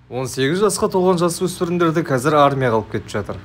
18 жасқа толған жасөспірімдерді қазір армияға алып кетіп жатыр.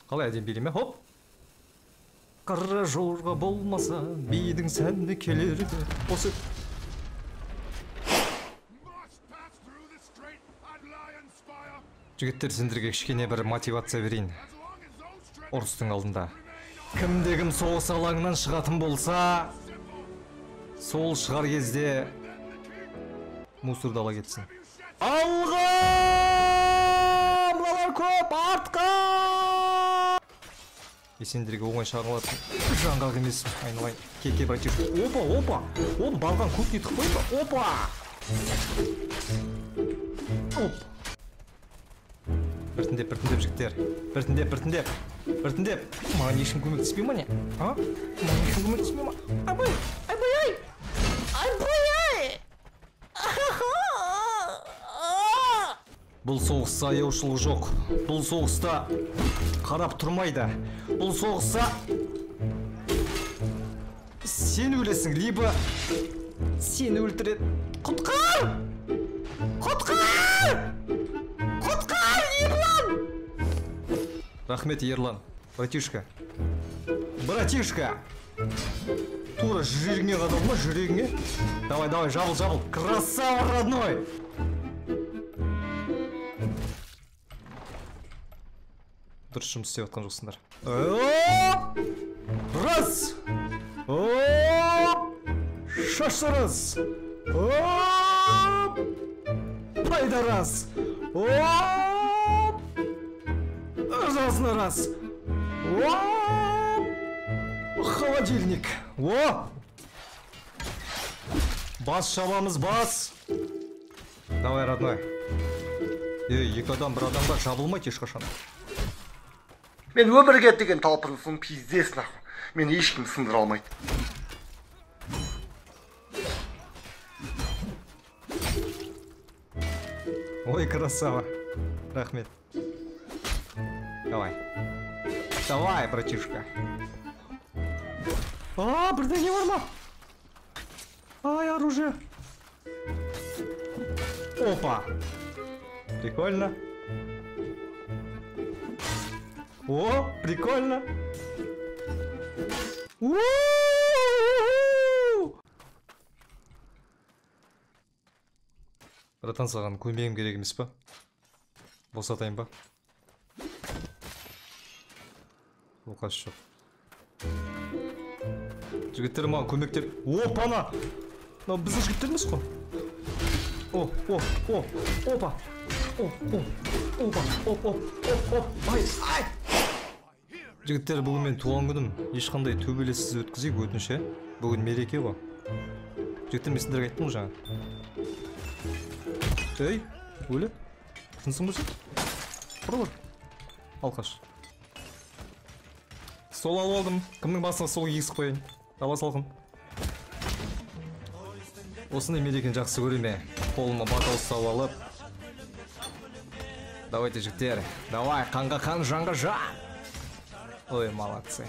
Қалай әдем билейме? Хоп! Қара жорға болмаса, бидің сәнді келерді. Осы... Жігіттер, сендерге кішкене бір мотивация берейін. Ұрыстың алдында. Кімде-кім соғыс алаңынан шығатын болса, сол шығар кезде мусорды ала кетсін. Алға! Мыналар көп, артқа! Сендерге оңай шағылатын жаңғақ емес, айналайын. Кеке братиш. Опа! Балған көп нетіп қойды. Опа! Оп! Біртіндеп, жігіттер. Біртіндеп. Маған ешкім көмектеспей ма не? Маған ешкім көмектеспей ма? Айбай! Бұл соғыста аяушылық жоқ. Бұл соғыста қарап тұрмайды. Бұл соғыста сен өлесің, либо сені өлтіреді. Құтқар! Ерлан! Рахмет, Ерлан. Братишка. Тура жүрегіңе қадал ма, жүрегіңе? Давай, жабыл. Красава, родной! Дұрыс жұмыс істеп атқан жоқсыңдар. Раз! Шашырыз! Пайдарас! Ырзасына раз! Холодильник! Бас шабамыз, бас! Давай, родной. Екі адам бір адамға жабылмайды ешқашан. Мен өмірге деген талпынысым пиздес нахуй. Мен ешкім сындыра алмайды. Ой, красава. Рахмет. Давай, братишка. Бірдеңе бар ма? Ай, оружие. Опа. Прикольно. О, прикольно. Братан, саған көмегім керек емес па? Босатайын ба? Оқасы жоқ. Жігіттер маған көмектер. Опана! Біздің жігіттер емес қой. Опа! Ай! Жігіттер, бүгін мен туған күнім. Ешқандай төбелессіз өткізейік, өтініш. Бүгін мереке ғой. Жігіттер, мен сендерге айттым ғой жаңа. Ей, өлі? Тынсың ба сен? Бұрылыр. Алқаш. Сол алып алдым. Кімнің басына сол егісіп қойын. Дала салқын. Осындай мерекені жақсы көреме. Қолыма бата ұстап алып. Давайте, жігіттер. Давай, қанға қан, жанға жан. Ой, молодцы.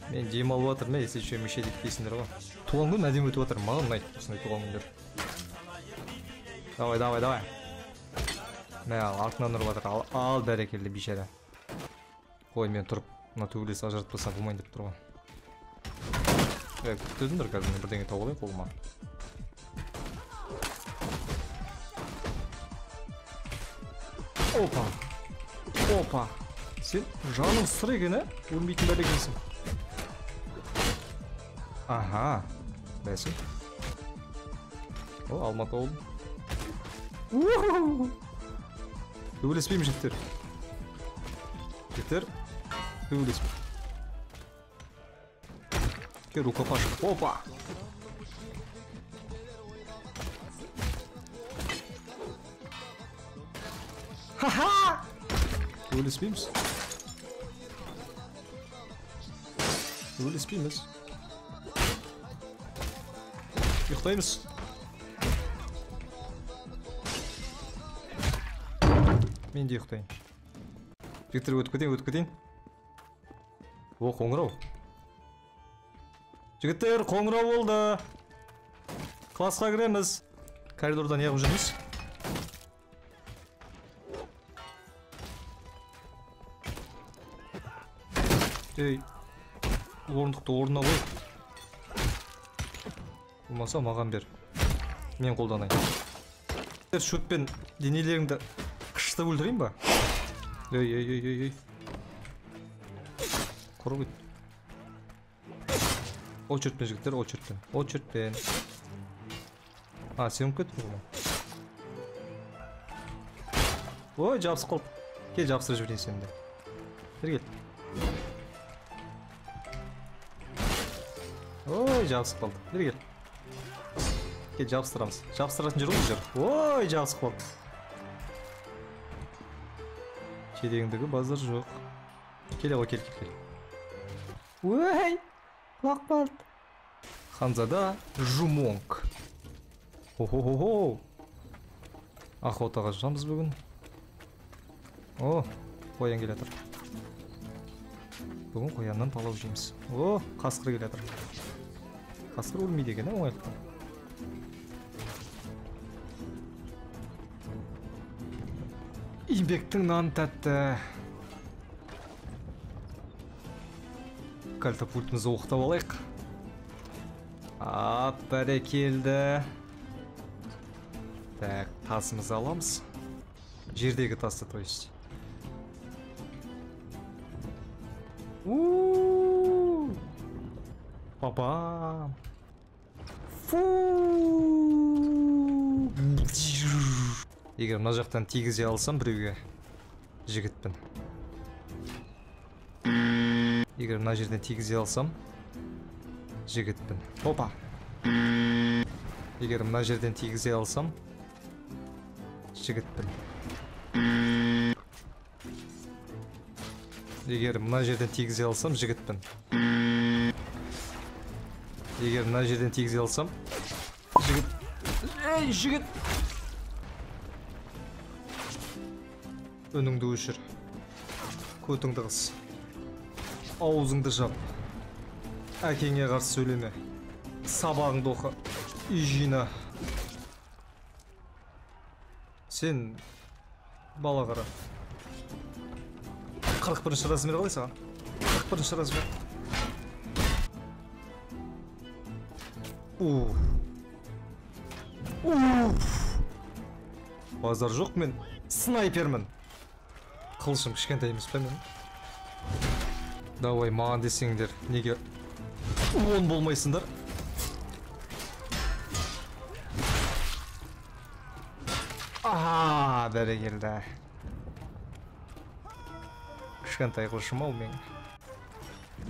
Мен дем алып жатырмын, если еще мешет етпейсіңдер ғой. Туған күн әдем өтіп жатыр, маған ұнайды осындай туған күндер. Давай. Мә, артынан ұрып жатыр. Ал бәрекелді бейшара. Қой, мен тұрып, мына төбелес ажыратпасам болмайын деп тұр ғой. Күттедіңдер қазір, мен бірдеңе тауып алайын қолыма. Опа. Сен жаның сыр екен, өлмейтін бәле екенсің. Аха, бәсі. Алматы олдым. Төбелеспеймін, жігіттер. Төбелеспеймін. Рукопашка. Опа! Ха-ха! Төбелеспейміз. Ұйықтаймыз. Мен де ұйықтайын. Жігіттер өтіп кетейін. О, қоңырау. Жігіттер, қоңырау болды. Классқа кіреміз. Коридорда не қылып жүрміз? Ей, орындықты орнына қой. Болмаса маған бер. Мен қолданайын. Шөппен денелеріңді қышты өлтірейін ба? Ей. Құры көт. Очертпен жігіттер, очертпен. А, сен көттің ғой. Ой, жабысып қалып. Кел, жабыстырып жіберейін сені де. Бер кел. Ой, жабысып қалды. Бер кел. Кел, жабыстырамыз. Жабыстыратын жер ғой жер. Ой, жабысып қалды. Кереңдігі базар жоқ. Кел, кел. Ой, құлақ қалды. Ханзада Жумонг. Хо-хо-хо-хо. Охотаға шығамыз бүгін. О, қоян келетір. Бүгін қояннан палау жейміз. О, қасқыр келетір. Қасқыр өлмейді екен, оңайлықта. Еңбектің наны тәтті. Катапультымызды оқтап алайық. Ап, бәрекелді. Так, тасымызды аламыз. Жердегі тасты, то есть. Папа. Фу. Егер мына жақтан тигізе алсам біреуге жігітпін. Егер мына жерден тигізе алсам жігітпін. Опа. Егер мына жерден тигізе алсам жігітпін. Егер мына жерден тигізе алсам жігітпін. Егер мына жерден тигізе алсам жігіт. Ей, жігіт. Өніңді өшір. Көтіңді қыс. Аузыңды жап. Әкеңе қарсы сөйлеме. Сабағыңды оқы. Үй жина. Сен бала қара. 41-ші размер қалай саған? 41-ші размер. Базар жоқ, мен снайпермін. Қылышым кішкентай емес пе мен? Давай, маған десеңдер, неге он болмайсыңдар? Ааа, бәрекелді. Кішкентай қылышым ау мен.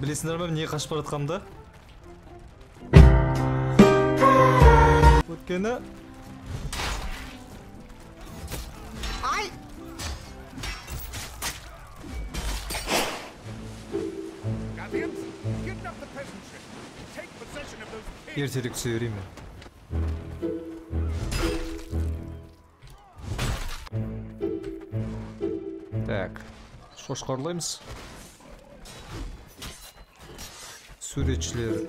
Білесіңдер ме, не қашып баратқанымды? Өткені ай! Ертерек түсе берейін мен. Так, шошқарлаймыз. Суретшілер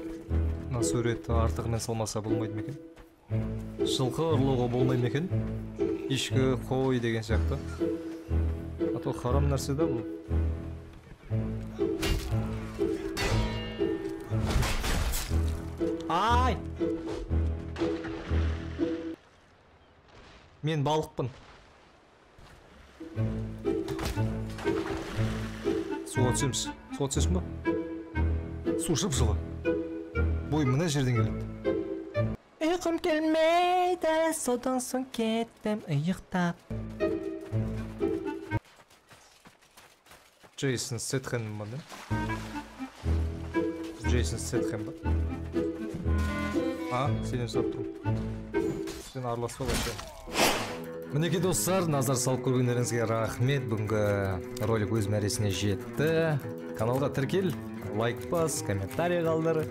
мына суретті артығымен салмаса болмайды ма екен? Жылқы ұрлауға болмайды ма екен? Ешкі, қой деген сияқты. А то харам нәрсе да бұл. Ай! Мен балықпын. Суға түсеміз. Суға түсесің ба? Су жып-жылы. Бой мына жерден келеді. Ұйқым келмейді, содан соң кеттім ұйықтап. Джейсон Стэтхэм ба, да? Джейсон Стэтхэм ба? А, сенен сұрап тұрмын. Сен араласпа башы. Мінеке достар, назар салып көргендеріңізге рахмет. Бүгінгі ролик өз мәресіне жетті. Каналға тіркел, лайк бас, комментарий қалдыр.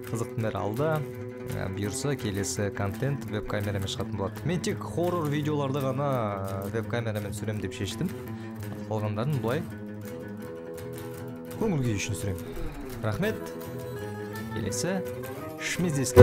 Қызықты бәрі алда. Бұйырса келесі контент веб-камерамен шығатын болады. Мен тек хоррор видеоларды ғана веб-камерамен түсірем деп шештім. Қалғандарын бұлай көңіл күй үшін түсірем. Рахмет. Келесі шмездеске.